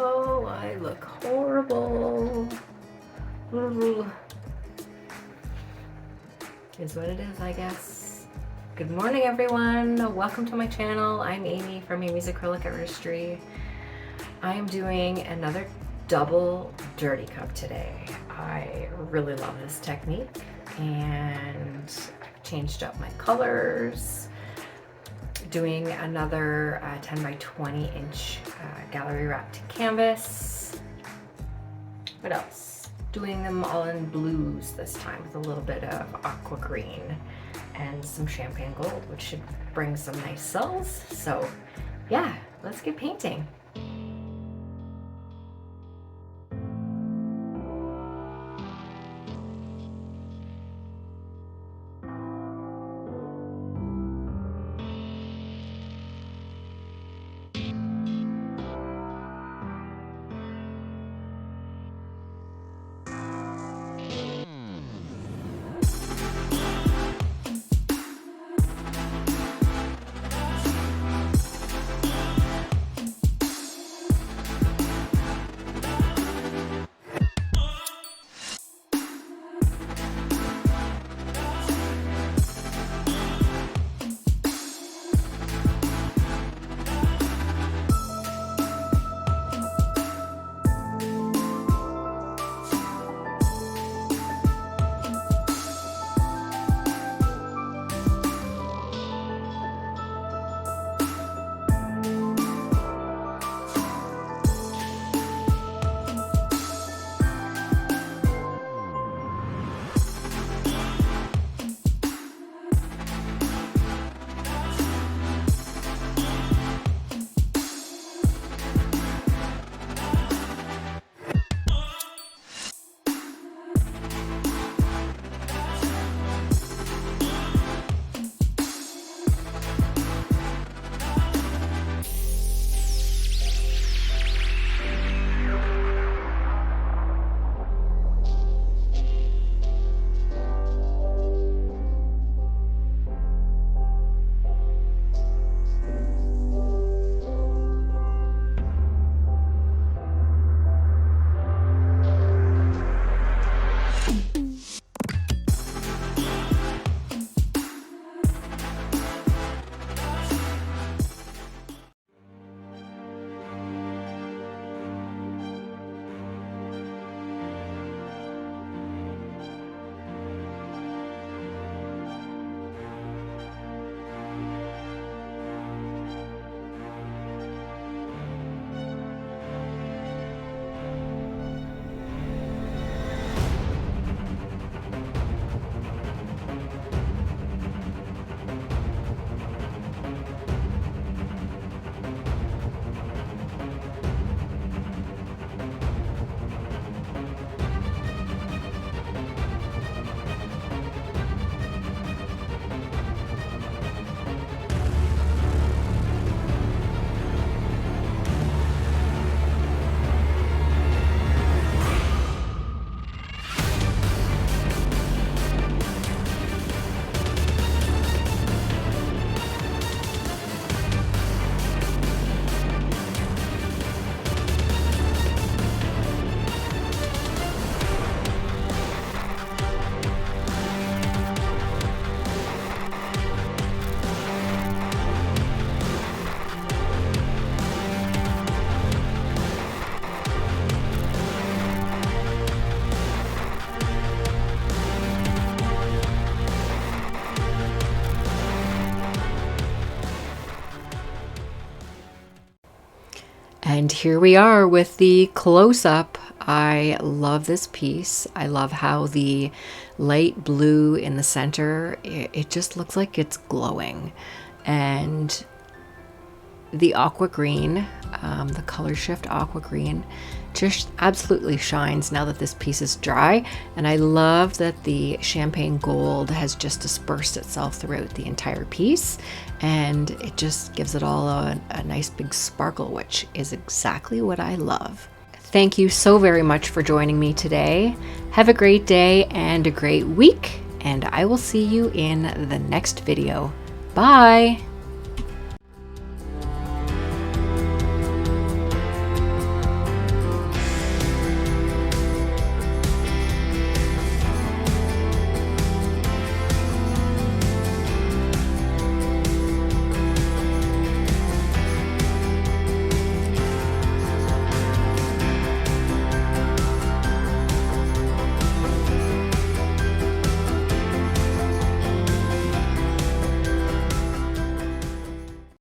Oh, I look horrible. Ooh. Is what it is, I guess. Good morning, everyone. Welcome to my channel. I'm Amy from Amy's Acrylic Artistry. I am doing another double dirty cup today. I really love this technique, and I've changed up my colors. Doing another 10 by 20 inch gallery wrapped canvas. What else? Doing them all in blues this time with a little bit of aqua green and some champagne gold, which should bring some nice cells. So yeah, let's get painting. And here we are with the close-up. I love this piece. I love how the light blue in the center, it just looks like it's glowing. And the aqua green, the color shift aqua green, just absolutely shines now that this piece is dry. And I love that the champagne gold has just dispersed itself throughout the entire piece, and it just gives it all a nice big sparkle, which is exactly what I love. Thank you so very much for joining me today. Have a great day and a great week, and I will see you in the next video. Bye!